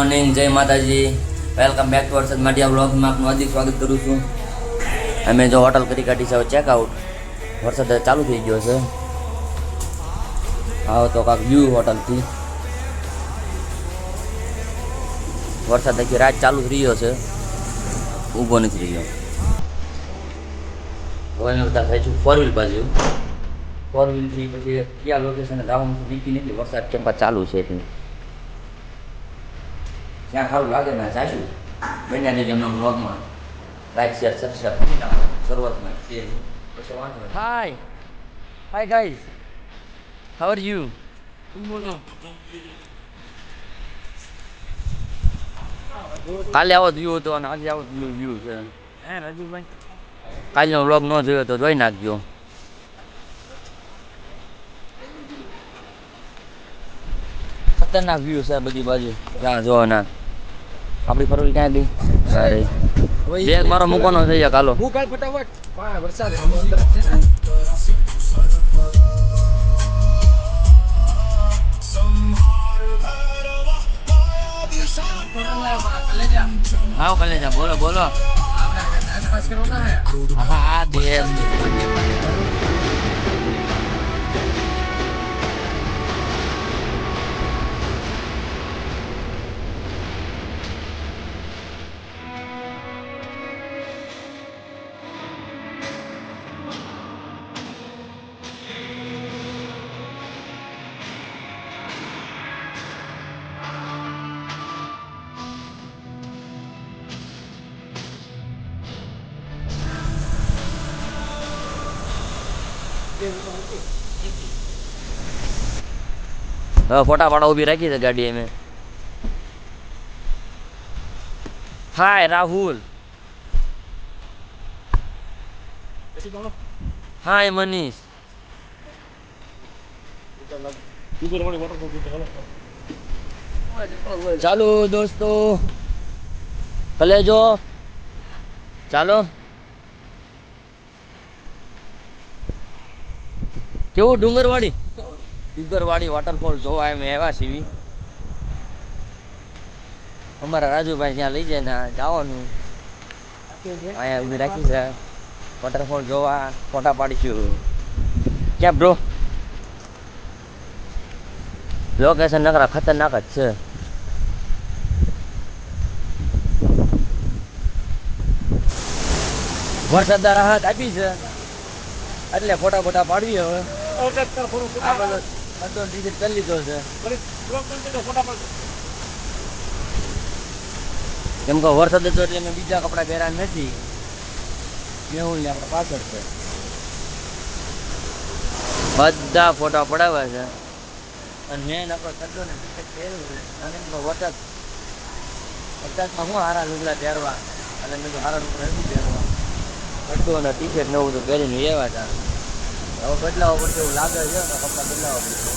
Morning, જય માતાજી. Welcome back to વરસાદ માટિયા વ્લોગમાં આપનું હાર્દિક સ્વાગત કરું છું. અમે જો હોટલ કરી કાઢી છે ચેકઆઉટ. વરસાદ ચાલુ થઈ ગયો છે. આવો તો કાંક વ્યૂ હોટલથી. વરસાદ હજી રાત ચાલુ જ રહ્યો છે, ઊભો નથી રહ્યો. હવે અમે બધા થઈ છું 4 વ્હીલ બાજુ. 4 વ્હીલથી પછી કયા લોકેશને જવાનું નીકળી નથી. વરસાદ કેમ ચાલુ છે એટલે જ્યાં સારું લાગે ને જાશું. બન્યા રહેજો એમના બ્લોગમાં. લાઈક શેર સબસ્ક્રાઈબ કરી નાખો શરૂઆતમાં. પછી વાંધો નહીં. Hi guys, how are you? કાલે આવો વ્યૂ હતો અને આજે આવો વ્યૂ છે. હે રાજુભાઈ, કાલનો વ્લોગ ન જોયો તો જોઈ નાખજો. ખતરનાક વ્યૂ છે બધી બાજુ. ત્યાં જો ના આપણી ફરવી ક્યાં ગઈ? અરે બેગ મારો મૂકવાનો થઈ જાય. કાલો ફટાફટ વરસાદ. હા કલેજા બોલો બોલો. હા દેવ ફોટા પાડા ઉભી રાખી છે ગાડી અમે. હાય રાહુલ. હાય મનીષ. ચાલો દોસ્તો, કલેજો ચાલો. કેવું ડુંગરવાડી વોટરફોલ જોવા એમ એવા સીવી. અમારા રાજુભાઈ ત્યાં લઈ જાય ને જવાનું. અહીંયા ઉભી રાખી છે વોટરફોલ જોવા. ફોટા પાડીશું. ક્યાં બ્રો? લોકેશન નકરા ખતરનાક જ છે. વરસાદ રાહત આપી છે એટલે ફોટા પાડવી. હવે બધો ટિકિટ કરી લીધો છે. કેમ કે વરસાદ હતો એટલે મેં બીજા કપડા પહેર્યા નથી. મેહુલ ને આપણે પાછળ છે. બધા ફોટા પડાવ્યા છે અને મેન આપણો સદ્દો ને ટિકિટ પહેર્યું છે. અને વરસાદમાં હું હારા લુગડા પહેરવા અને મેં તો હારા લુગડા નથી પહેરવા. સદ્દો અને ટી-શર્ટ ને એવું બધું પહેરીને એવા હતા. હવે બદલાવા પડશે એવું લાગે છે ને કપડા બદલાવા પડશે.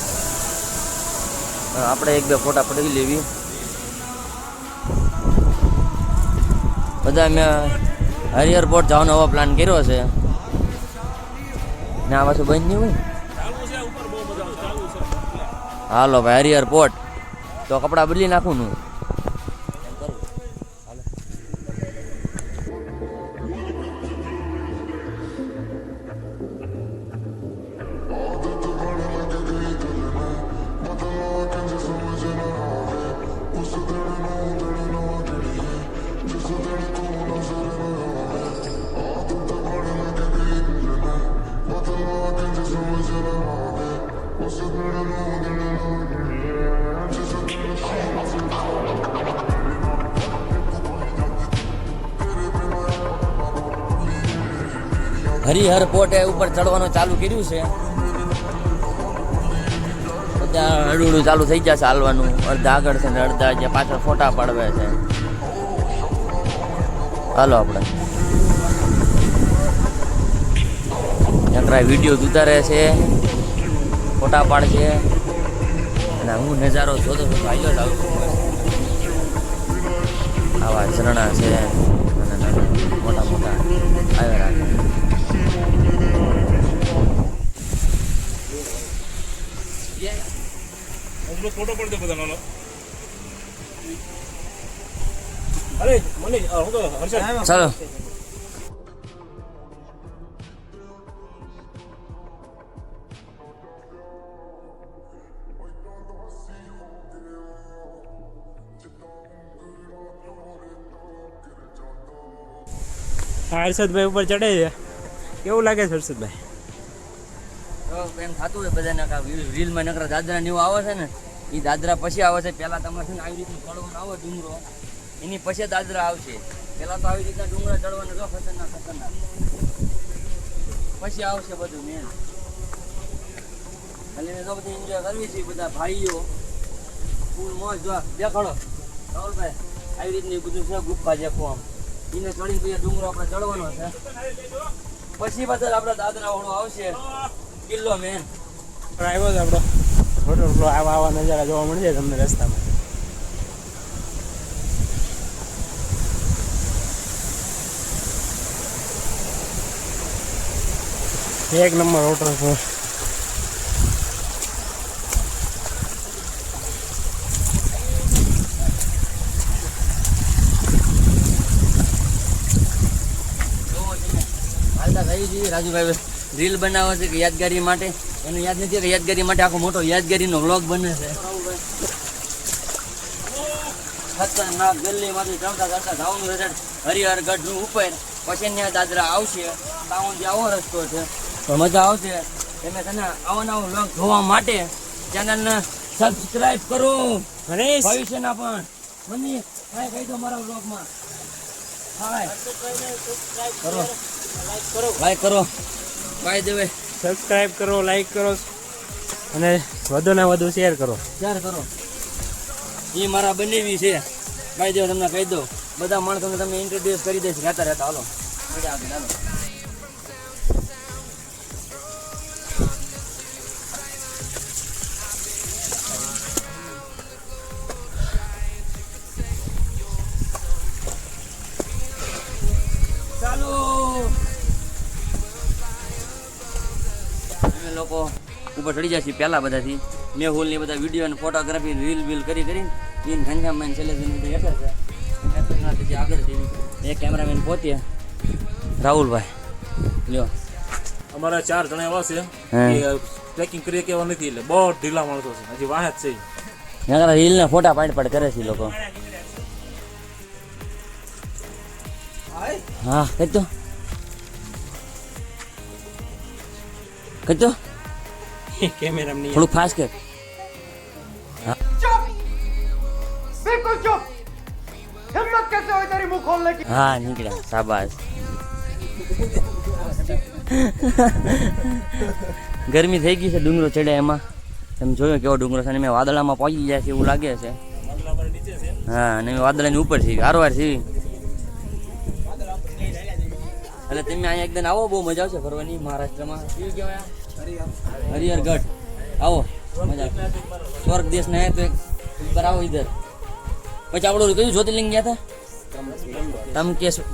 આપણે 1-2 ફોટા પડાવી લેવી. બધા મેં હરિહરપોર્ટ જવાનો એવો પ્લાન કર્યો છે ને આ પાછું બંધ નહીં હોય. હાલો ભાઈ હરિહરપોર્ટ તો કપડાં બદલી નાખું ને. હરિહરપોર્ટે ઉપર ચડવાનું ચાલુ કર્યું છે. બધા હળું ચાલુ થઈ જશે હાલવાનું. અડધા આગળ છે ને અડધા જે પાછળ ફોટા પાડવે છે. હાલો આપણે નકરા વિડીયો ઉતારે છે, ફોટા પાડશે અને હું નજારો જોતો આવ્યો જ આવું. આવા ઝરણા છે નાના મોટા મોટા આવ્યા રાખે. ફોટો પડ દે બધાનો. અરે મને હું તો હર્ષદ ચાલો હર્ષદભાઈ ઉપર ચડે છે કેવું લાગે છે હર્ષદભાઈ? એમ થતું હોય બધાને રીલમાં નકરા દાદરા ને એવું આવે છે ને એ દાદરા પછી આવે છે. પહેલા તમારે છે ને આવી રીતનું ચડવાનું આવે ડુંગરો એની પછી દાદરા આવશે. પહેલા તો આવી રીતના ડુંગરા ચડવાનું જો ખતરનાક પછી આવશે બધું મેન. એટલે તો બધી એન્જોય કરવી છે બધા ભાઈઓ ફૂલ મોજ. જો દેખાડો રાહુલભાઈ આવી રીતનું બધું છે ગુફા જેખું આમ એને ચડીને પછી ડુંગરો આપણે ચડવાનો છે. પછી બધા આપણા દાદરા વાળો આવશે કિલ્લો મેન. આવ્યો છે આપણો વોટરફ્લો. આવા નજારા જોવા મળશે તમને રસ્તામાં. એક નંબર વોટરફોલ. રાજુભાઈ રીલ બનાવે છે કે યાદગારી માટે. એને યાદ નથી કે યાદગારી માટે આખો મોટો યાદગારીનો વ્લોગ બને છે. ખતરનાક ગલીમાંથી ચડતા ચડતા જવાનું છે હરિહરગઢનું ઉપર. પછી ત્યાં દાદરા આવશે. તાવથી આવો રસ્તો છે તો મજા આવશે. તમે તને આવો નવો વ્લોગ જોવા માટે ચેનલને સબસ્ક્રાઇબ કરો. ભવિષ્યના પણ મને કહી દો મારા વ્લોગમાં કરો, લાઈક કરો, બાય દેવે સબસ્ક્રાઇબ કરો, લાઈક કરો અને વધુને વધુ શેર કરો. એ મારા બનેવી છે ભાઈ દેવ. તમને કહી દો બધા માણસોને તમે ઇન્ટ્રોડ્યુસ કરી દઈશ રહેતા રહેતા. હાલો મજા આવે. હાલો ચાલો અમે લોકો ઉપર ચડી જાય છે પહેલા બધાથી. મેહુલ ની બધા વિડીયો અને ફોટોગ્રાફી રીલ બીલ કરી કરીને ઘનશ્યામભાઈ સેલેબ્રિટી બધા હેઠળ છે. આગળ છે એ કેમેરામેન પોતે રાહુલભાઈ. લ્યો અમારા 4 જણા એવા છે કે ટ્રેકિંગ કરીએ કેવા નથી એટલે બહુ ઢીલા માણસો છે. હજી વાહ જ છે રીલ ના ફોટા પાડ કરે છે લોકો. હા કહેતો કેમેરામેન થોડુંક ફાસ્ટ કર. बिल्कुल चुप हिम्मत कैसे हो तेरी मुंह खोलने की હા નીકળ્યા શાબાશ. ગરમી થઈ ગઈ છે ડુંગરો ચડે એમાં. તમે જોયો કેવો ડુંગરો છે અને મેં વાદળામાં પહોંચી જાય છે એવું લાગે છે. હા અને મેં વાદળાની ઉપર છીએ હારવાર છીએ. એટલે તમે અહીંયા એકદમ આવો બહુ મજા આવશે ફરવાની. મહારાષ્ટ્રમાં કેવું કહેવાય હરિહરગઢ આવો મજા આવે. સ્વર્ગ દેશ ને તો એક બાર આવો ઇધર. પછી આપણું કયું જ્યોતિર્લિંગ ગયા હતા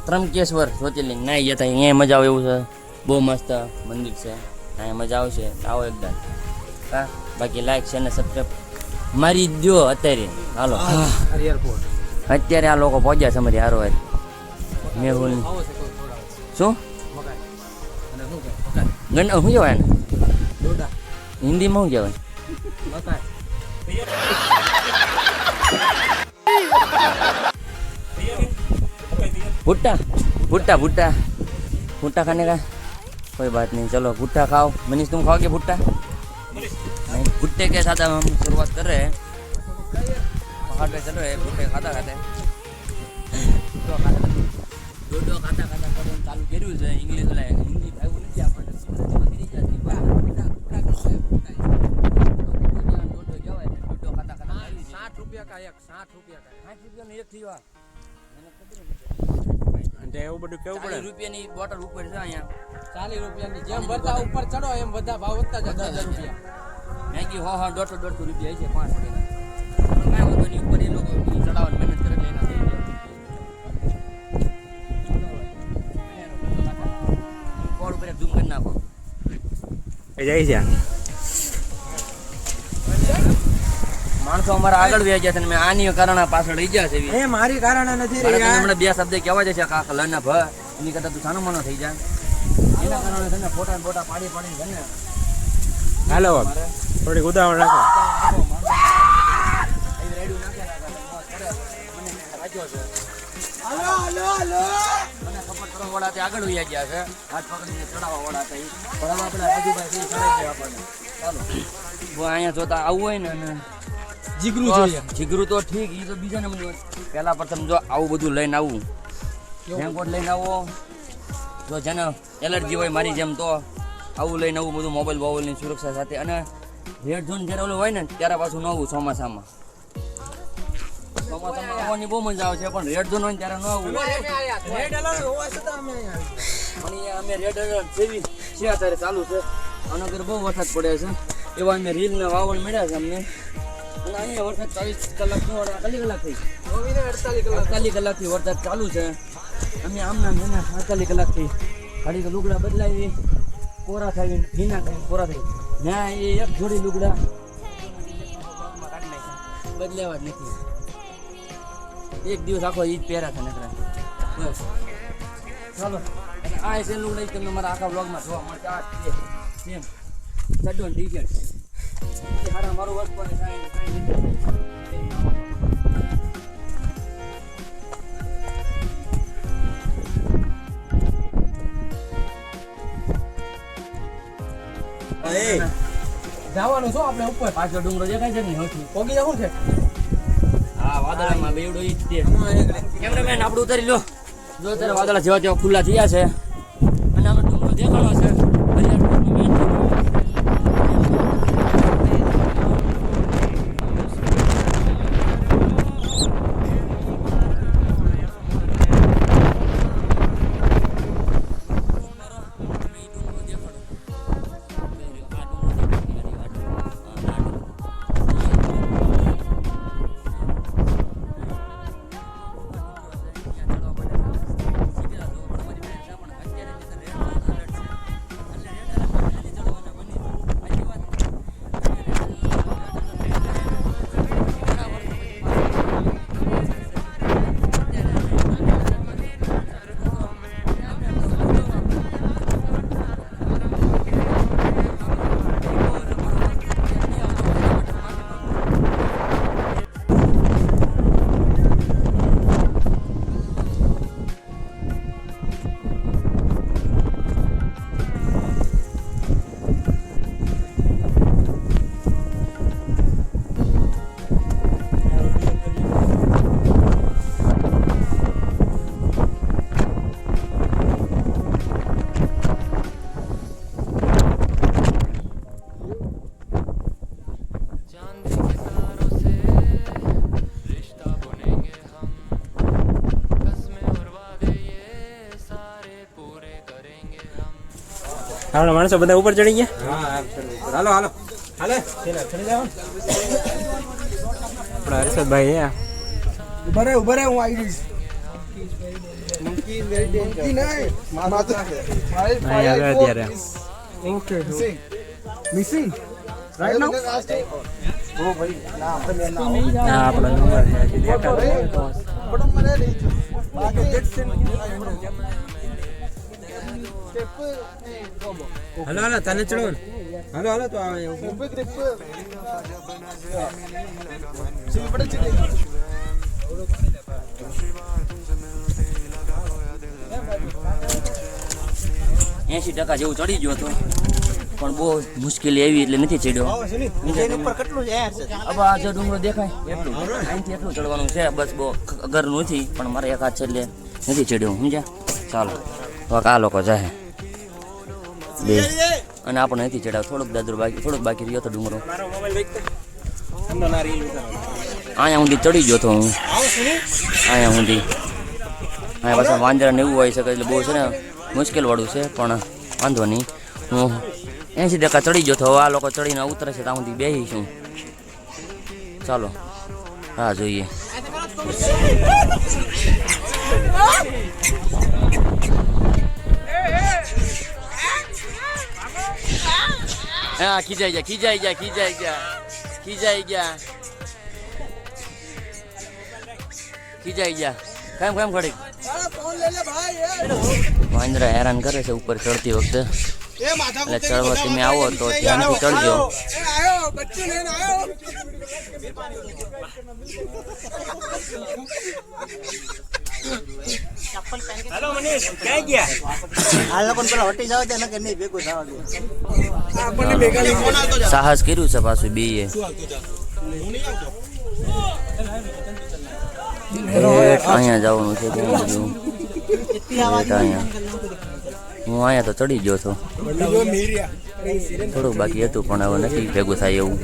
ત્રંબકેશ્વર જ્યોતિર્લિંગ ના ગયા હતા. અહીંયા મજા આવે એવું છે. બહુ મસ્ત મંદિર છે. અહીંયા મજા આવશે. આવો એકદમ. હા બાકી લાઈક છે ને સબસ્ક્રાઈબ મારી દો અત્યારે. હાલો અત્યારે આ લોકો પહોંચ્યા છે અમારી હારો મેહુલ. શું ગણ શું કહેવાય ને હિન્દીમાં શું કહેવાય? भुट्टा भुट्टा भुट्टा भुट्टा खाने का कोई बात नहीं. चलो भुट्टा खाओ. मनीष तुम खाओगे भुट्टा? नहीं. भुट्टे के साथ हम शुरुआत कर रहे हैं. पहाड़ पे चल रहे हैं भुट्टे खाता खाते डोडो खाता खाता करવાનું ચાલુ કર્યું છે. ઇંગ્લિશ લે હિન્દી ભાઈ નથી આપણને સમજી જતી. ડોડો ખાતા ખાતા 60 રૂપિયા કા એક 60 રૂપિયા નો એક થયો. અને એવું બધું કેવું પડે. 40 રૂપિયાની બોટલ ઉપર છે અહીંયા. 40 રૂપિયાની જેમ બધા ઉપર ચડો એમ બધા ભાવ વધતા જાય. 10 રૂપિયા મેગી 150 રૂપિયા છે 5 રૂપિયા. કાંઈ વાંધો નહીં. ઉપર એ લોકો ચડાવવાની મહેનત કરે એટલે એના થઈ જાય. બોર્ડ ઉપર ઝૂમ કરી નાખો. એ જાય છે માણસો પાછો અમારા આગળ વ્યા ગયા છે અને મેં આની કારણે પાછળ લઈ ગયા છે એ મારી કારણે નથી રે મારે તને યાર હમણાં બે શબ્દ કહેવા જશે કાક લના ભ એની કરતા તું સાનો મનો થઈ જાય એના કારણે તને ફોટા બોટા પાડી પાડીને છે ને હાલો થોડીક ઉદાહરણ રાખો આગળ વયા ગયા છે હાથ પકડીને ચડાવવા વાળા હતા પણ હવે આપણે આજુબાજુ ચડાવી દેવા પડે ચાલો અહીંયા જોતા આવવું હોય ને અને જીગરું જોઈએ જીગરું તો ઠીક એ તો બીજા નંબર પહેલા પ્રથમ જો આવું બધું લઈને આવવું રેનકોટ લઈને આવો જો જેને એલર્જી હોય મારી જેમ તો આવું લઈને આવું બધું મોબાઈલ બોબાઈલની સુરક્ષા સાથે અને રેડ ઝોન જ્યારે ઓલું હોય ને ત્યારે પાછું ન આવવું ચોમાસામાં આવવાની બહુ મજા આવે છે પણ રેડ ઝોન હોય ને ત્યારે ન આવવું રેડ એલર્ટ હોવા છતાં અમે અહીંયા પણ અમે રેડ એલર્ટ જેવી છે અત્યારે ચાલુ છે આનો ઘર બહુ વરસાદ પડે છે એવા અમે રીલને વાવણ મળ્યા છે અમને અને અહીંયા વરસાદ 24 કલાકનો કલાક થઈ 48 કલાકથી વરસાદ ચાલુ છે અમે આમના મેના 48 કલાકથી ઘડી લુગડા બદલાવી કોરા થાય ભીના થાય કોરા થાય ના એ એક જોડી લુગડા બદલાવા જ નથી એક દિવસ આખો ઈ જ પહેર્યા છે નકરા બસ ચાલો આ છે લુગડા તમને મારા આખા બ્લોગમાં જોવા મળશે આ છે સેમ ચડ્ડો ટી શર્ટ હારા મારું વર્ષ પર જવાનું છો આપણે ઉપર પાછો ડુંગરો દેખાય છે ને હોથી પોગી જવું છે હા વાદળામાં બેવડો ઈ જ છે કેમેરામેન આપણું ઉતારી લો જો અત્યારે વાદળા જેવા જેવા ખુલ્લા થયા છે અને અમે ડુંગરો દેખાડો છે હરિયાળું મેન આપણા માણસો બધા ઉપર ચડી ગયા હાલો હાલો હાલે ચડી જાવ આપણા હર્ષદભાઈ ઉભા રહે હું આવી જઈશ મંકી નહીં મારા તો અત્યારે ઓકે મિસિંગ રાઈટ નાઉ ઓ ભાઈ ના આપણે હા આપણા નંબર છે દેખાડો બટ મને નહીં બાકી હાલો હાલો તને ચડો હાલો હાલો તો આવે ઉપર ગ્રીપ સિમ્પલ ચડી 80% જેવું ચડી ગયો હતો પણ બહુ મુશ્કેલી આવી એટલે નથી ચડ્યો ઉપર કેટલું છે હવે આ જો ડુંગરો દેખાય એટલું અહીંથી એટલું ચડવાનું છે બસ બહુ અગર નથી પણ મારે એક હાથ છે એટલે નથી ચડ્યો સમજ્યા ચાલો તો આ લોકો જાય બે અને આપણે નથી ચડાવ થોડુંક બાકી રહ્યો હતો ડુંગરો અહીંયા સુધી ચડી ગયો હતો હું અહીંયા સુધી અહીંયા પાછા વાંદરા ને એવું હોય શકે એટલે બહુ છે ને મુશ્કેલ વાળું છે પણ વાંધો નહીં હું 80% ચડી ગયો હતો હવે આ લોકો ચડીને ઉતરે છે ત્યાં સુધી બેસીશું ચાલો હા જોઈએ હા ખીજાઈ ગયા ખીજાઈ ગયા કેમ કેમ ખડી ફોન લે લે ભાઈ મહેન્દ્ર હેરાન કરે છે ઉપર ચડતી વખતે એટલે ચડવા તમે આવો તો ધ્યાનથી ચડજો આયો બચ્ચું લઈને આયો હેલો મનીષ ક્યાં ગયા આ લોકો પેલા હટી જાવ ત્યાં કે નહીં ભેગું થવા દે આપણને ભેગા લઈને ફોન આવતો સાહસ કર્યું છે પાછું બીએ અહીંયા જવાનું છે કેમ બધું અહીંયા હું અહીંયા તો ચડી ગયો છું થોડુંક બાકી હતું પણ હવે નથી ભેગું થાય એવું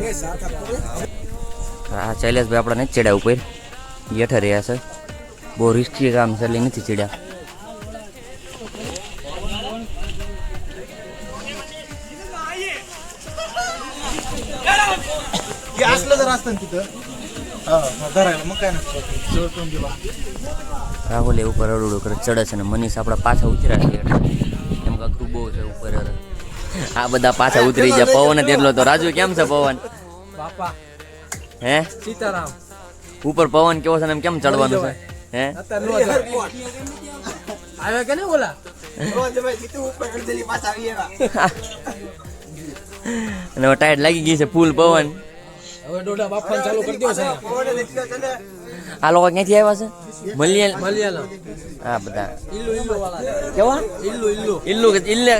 આ શૈલેષભાઈ આપણા નથી ચડ્યા ઉપર હેઠે રહ્યા છે બહુ રિસ્કી કામ છે એટલે નથી ચડ્યા રાહુલ એ ઉપર અડુડું કરે ચડે છે ને મનીષ આપણા પાછા ઉતર્યા છે એમ કાંકરું બહુ છે ઉપર આ બધા પાછા ઉતરી જાય પવન જ એટલો તો રાજુ કેમ છે પવન બાપા હે સીતારામ ઉપર પવન કેવો છે ને એમ કેમ ચડવાનું છે હે આવે કે નહીં બોલા અને હવે ટાયર લાગી ગઈ છે ફૂલ પવન હવે ડોડા બાપા ચાલુ કરી દો છે આ લોકો ક્યાંથી આવ્યા છે મલિયાલમ હા બધા ઇલ્લુ વાળા કેવા ઇલ્લુ ઇલ્લુ કે ઇલ્લે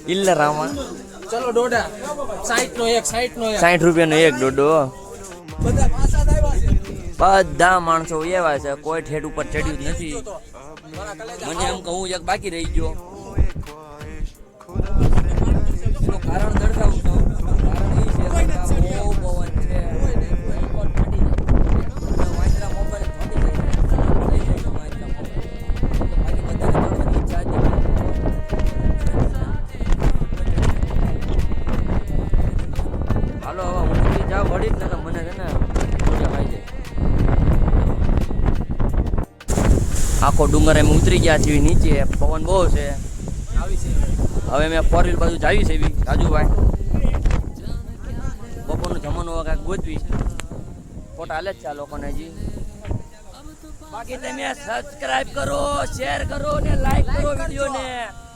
ઇલ્લે રામા ચલો ડોડા 60 નો એક 60 નો એક 60 રૂપિયાનો એક ડોડો બધા પાછા આવ્યા છે બધા માણસો એવા છે કોઈ ઠેઠ ઉપર ચડ્યું જ નથી મને એમ કહું એક બાકી રહી ગયો એનું કારણ દર્શાવું છું કારણ એ છે કે આ બહુ પવન છે ઉપર ચડી જાય વાંદરા મોબાઈલ ચોટી જાય તો બાકી બધાને ચડવાની ઈચ્છા હતી હાલો હવે હું જાવ વળી જ ને તો મને છે ને પૂજા ખાઈ જાય આખો ડુંગર એમ ઉતરી ગયા છીએ નીચે પવન બહુ છે હવે મેં 4 વ્હીલ બાજુ જાવી છે એવી રાજુભાઈ બપોરનું જમવાનું કાંઈક ગોતવી ફોટા હાલે જ છે આ લોકોને હજી બાકી તમે સબસ્ક્રાઇબ કરો શેર કરો ને લાઈક કરો વિડીયોને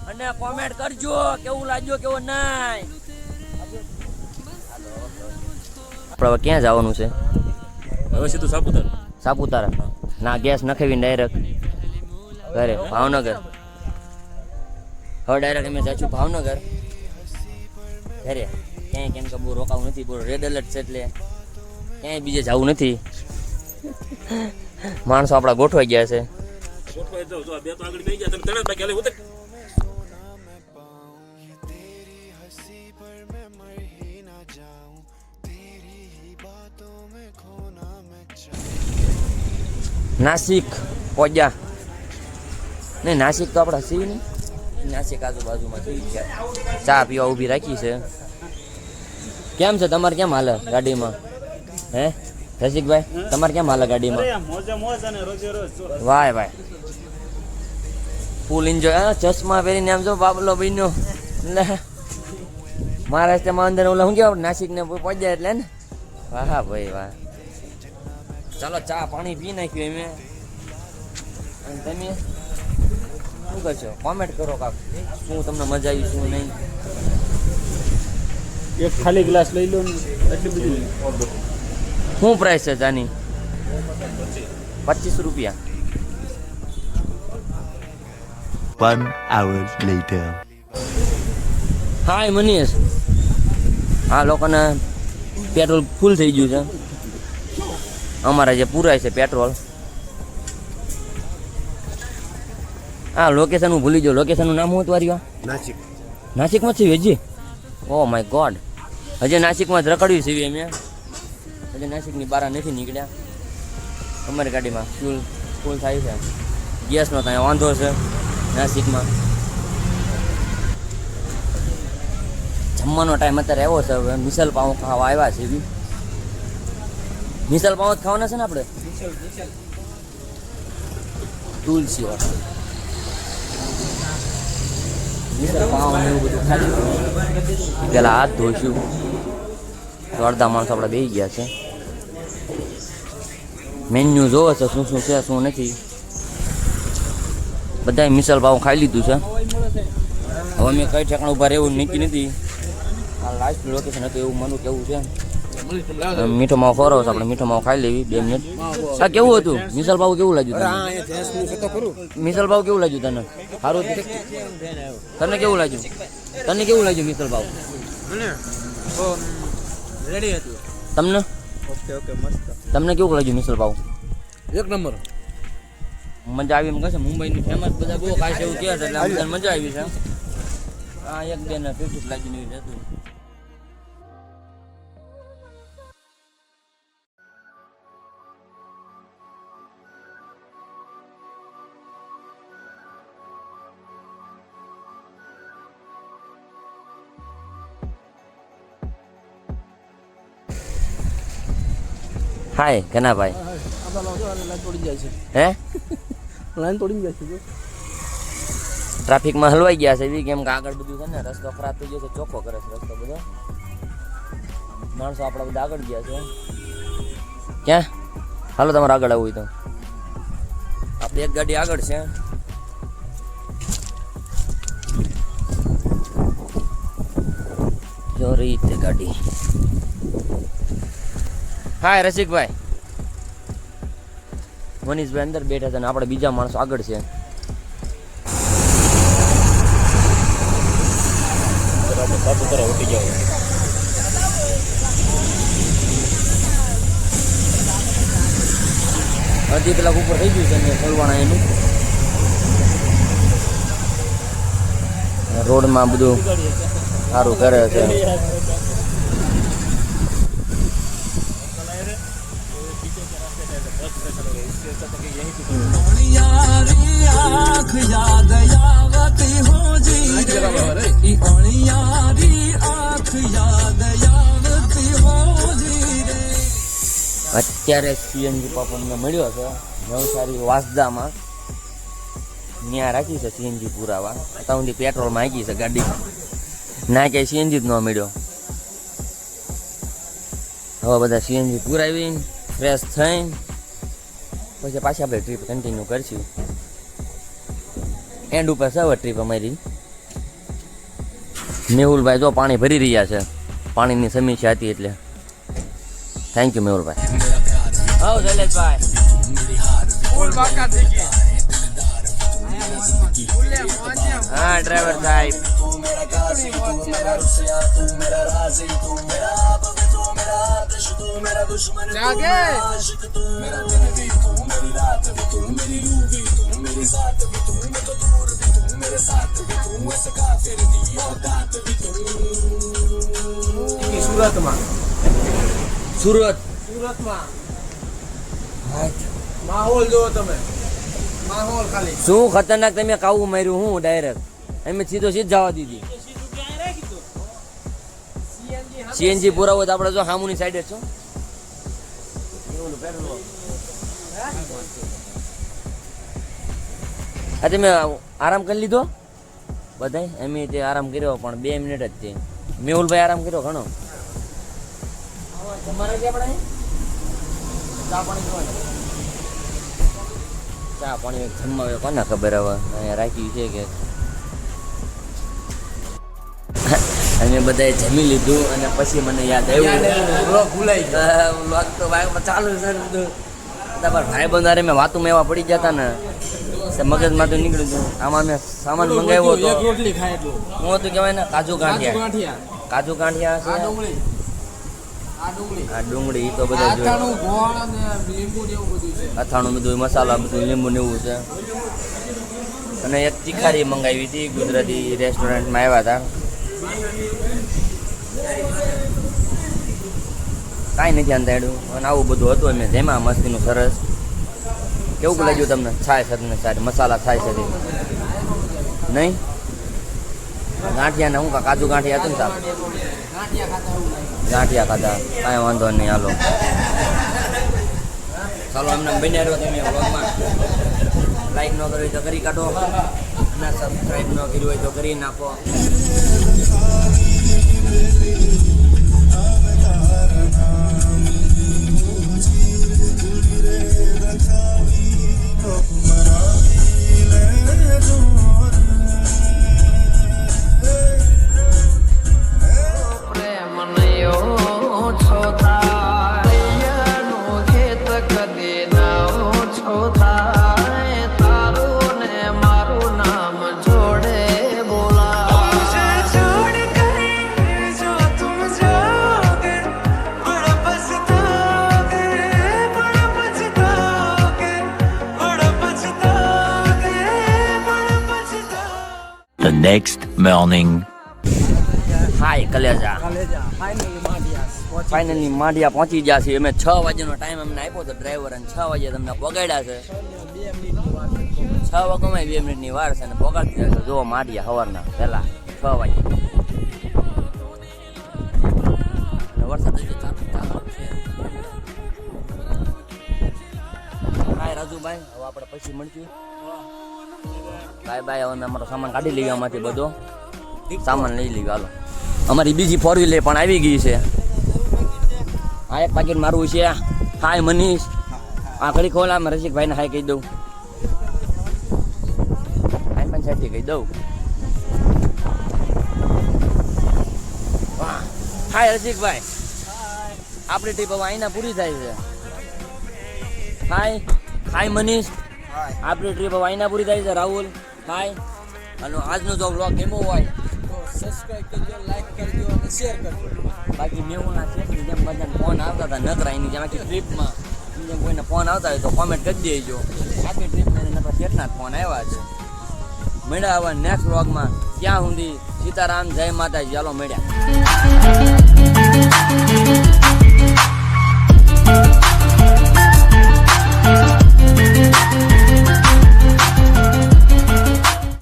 અને કોમેન્ટ કરજો કેવું લાગ્યો કેવું નહીં આપણે હવે ક્યાં જવાનું છે હવે સીધું સાપુતારા સાપુતારા ના ગેસ નખાવીને ડાયરેક્ટ ઘરે ભાવનગર હવે ડાયરેક્ટ અમે જઈશું ભાવનગર ઘરે ક્યાંય કેમ કે બહુ રોકાવું નથી બહુ રેડ એલર્ટ છે એટલે ક્યાંય બીજે જવું નથી માણસો આપણા ગોઠવાઈ ગયા છે ગોઠવાઈ જાવ જો બે તો આગળ લઈ ગયા તમે તરત બાકી હાલે ઉતર નાસિક પહોંચ્યા નહીં નાસિક તો આપણા સી નહીં નાસિક આજુબાજુમાં થઈ ગયા ચા પીવા ઊભી રાખી છે કેમ છે તમારે કેમ હાલે ગાડીમાં હે રસિકભાઈ તમારે કેમ હાલે ગાડીમાં વાહ ભાઈ ફૂલ એન્જોય ચશ્મા પહેરીને આમ જો બાબલો બન્યો એટલે મહારાષ્ટ્રમાં અંદર ઓલા શું કહેવાય નાસિક ને પહોંચી જાય એટલે ને વાહ ભાઈ વાહ ચાલો ચા પાણી પી નાખ્યું એમે અને તમે શું કરશો કોમેન્ટ કરો કાક શું તમને મજા આવી શું નહીં એક ખાલી ગ્લાસ લઈ લો એટલી બધી શું પ્રાઇસ છે ચાની 25 રૂપિયા 1 hour later. હાય મનીષ આ લોકોને પેટ્રોલ ફૂલ થઈ ગયું છે અમારા જે પૂરાય છે પેટ્રોલ હા લોકેશન હું ભૂલી ગયો લોકેશનનું નામ શું હતું વાર્યું નાસિકમાં છે હજી ઓ માય ગોડ હજી નાસિકમાં જ રખડ્યું છે અમે હજી નાસિકની બહાર નથી નીકળ્યા અમારી ગાડીમાં ફૂલ થાય છે ગેસનો ત્યાં વાંધો છે નાસિકમાં જમવાનો ટાઈમ અત્યારે આવ્યો છે હવે મિસલ પાઉં ખાવા આવ્યા છે એવી મિસલ પાઉં જ ખાવાના છે ને આપણે તુલસી હોટલ મિસલ પાઉં એવું બધું ખાલી પેલા હાથ ધોઈશું તો અડધા માણસો આપણે બેસી ગયા છે મેન્યુ જોવે છે શું શું છે શું નથી. બધાય મિસલ પાવ ખાઈ લીધું છે. હવે મેં કઈ ઠેકાણ ઉભા રહેવું નીકળી નથી. આ લાસ્ટ લોકેશન હતું એવું માનું કેવું છે. મીઠો માવો ખોરો છે આપણે મીઠો માવો ખાઈ લેવી 2 મિનિટ. આ કેવું હતું મિસલ પાવ કેવું લાગ્યું તને? મિસલ પાવ કેવું લાગ્યું તને? સારું હતું? તને કેવું લાગ્યું? તને કેવું લાગ્યું મિસલ પાવ? રેડી હતું. તમને ઓકે મસ્ત. તમને કેવું લાગ્યું મિસલ પાવ? એક નંબર. મજા આવી એમ કહે છે. મુંબઈની ફેમસ બધા બહુ ખાય છે એવું કહે છે એટલે બધાને મજા આવી છે. આ 1-2 ને 50 લાગીને એવું હતું. હાય કેના ભાઈ લાઈન તોડી જાય છે. હે લાઈન તોડી જાય છે. ટ્રાફિકમાં હલવાઈ ગયા છે એવી કેમ કે આગળ બધું છે ને રસ્તો ખરાબ થઈ ગયો છે. ચોખ્ખો કરે છે રસ્તો બધો. માણસો આપણા બધા આગળ ગયા છે. ક્યાં હાલો તમારે આગળ આવવું હોય તો આપણી એક ગાડી આગળ છે. જો રહી તે ગાડી. હાય રસિકભાઈ. મનીષભાઈ અંદર બેઠા છે અને આપણે બીજા માણસો આગળ છે. અડધી કલાક ઉપર થઈ ગયું છે ને ખોલવાના એનું. રોડમાં બધું સારું કરે છે. અત્યારે સીએનજી પંપ અમને મળ્યો છે નવસારી વાસદામાં. ત્યાં રાખી છે સીએનજી પુરાવા. અત્યાર સુધી પેટ્રોલ માંગી છે ગાડી ના ક્યાંય સીએનજી જ ન મળ્યો. હવે બધા સીએનજી પુરાવીને ફ્રેશ થઈને પછી પાછી આપણે ટ્રીપ કન્ટિન્યુ કરીશું. એન્ડ ઉપર છે હવે ટ્રીપ અમારી. મેહુલભાઈ જો પાણી ભરી રહ્યા છે. પાણીની સમીક્ષા હતી એટલે થેન્ક યુ મેહુલભાઈ. હા શૈલેષભાઈ. હા ડ્રાઈવર સાહેબ. સુરતમાં માહોલ જોવો તમે. માહોલ ખાલી શું ખતરનાક તમે કાવું માર્યું હું ડાયરેક્ટ એમ સીધો સીધ જવા દીધી. સીએનજી પુરાવો તો આપણે જો હામુની સાઈડે છો. આ તમે આરામ કરી લીધો બધાય? એમ તે આરામ કર્યો પણ 2 મિનિટ જ છે. મેહુલભાઈ આરામ કર્યો ઘણો. તમારે ક્યાં પડે ચા પાણી જમવા કોને ખબર હવે અહીંયા રાખ્યું છે કે. અમે બધાએ જમી લીધું અને પછી મને યાદ આવ્યું વ્લોગ તો ચાલુ છે બધું. ભાઈ બંધારે મેં વાતુમાં એવા પડી ગયા હતા ને મગજમાં તો નીકળ્યું હતું. આમાં મેં સામાન મંગાવ્યો હતો. હું હતું કહેવાય ને કાજુ ગાંઠિયા છે. આ ડુંગળી તો બધા અથાણું બધું મસાલા બધું લીંબુ ને એવું છે. અને એક તીખારી મંગાવી હતી ગુજરાતી રેસ્ટોરન્ટમાં આવ્યા હતા. કાંઈ નથી અંધાડ્યું અને આવું બધું હતું. અમે જેમાં મસ્તીનું સરસ. કેવું લાગ્યું તમને? છાશ હતી ને સારી મસાલા છાશ હતી નહીં? ગાંઠિયા ને હું કાજુ ગાંઠિયા હતું ને સાહેબ? ગાંઠિયા ખાધા. કાંઈ વાંધો નહીં હાલો. ચાલો એમને બન્યા રહ્યો તમે વ્લોગમાં. લાઈક ન કરવી તો કરી કાઢો અને સબસ્ક્રાઈબ ન કર્યું હોય તો કરી નાખો. The next morning. હાય કલેજા ફાઇનલી માઢિયા પહોંચી ગયા છીએ અમે 6 વાગ્યાનો ટાઈમ અમને આપ્યો તો ડ્રાઈવર અને 6 વાગ્યે તમને પગાડ્યા છે 6 વાગ્યામાં 2 મિનિટની વાર છે અને પગાડી દીધા છે જો માઢિયા સવારના પહેલા 6 વાગે વરસાદ હજી ચાલુ છે હાય રાજુભાઈ હવે આપણે પછી મળશું બાય બાય હવે અમારો સામાન કાઢી લઈએ આમાંથી બધો સામાન લઈ લઈએ હાલો અમારી બીજી 4 વ્હીલર પણ આવી ગઈ છે આ એક પાકીટ મારવું છે હાય મનીષ આ ઘડી ખોલા મેં રસિકભાઈને હાય કહી દઉં હાય પણ સાઈડથી કહી દઉં હાય રસિકભાઈ આપણી ટ્રીપ હવે અહીંના પૂરી થાય છે હાય હાય મનીષ આપણી ટ્રીપ હવે અહીંના પૂરી થાય છે રાહુલ હાય અને આજનો જો વ્લોગ કેવો હોય સબસ્ક્રાઇબ કરજો, લાઈક કરજો અને શેર કરજો. બાકી મેહુના શેઠની જેમ બધાને ફોન આવતા હતા નકરા એની જેમ આખી ટ્રીપમાં એની જેમ કોઈને ફોન આવતા હોય તો કોમેન્ટ કરી દેજો આખી ટ્રીપમાં એને નકરા શેઠના જ ફોન આવ્યા છે મળ્યા હવે નેક્સ્ટ વ્લોગમાં ત્યાં સુધી સીતારામ જય માતાજી ચાલો મળ્યા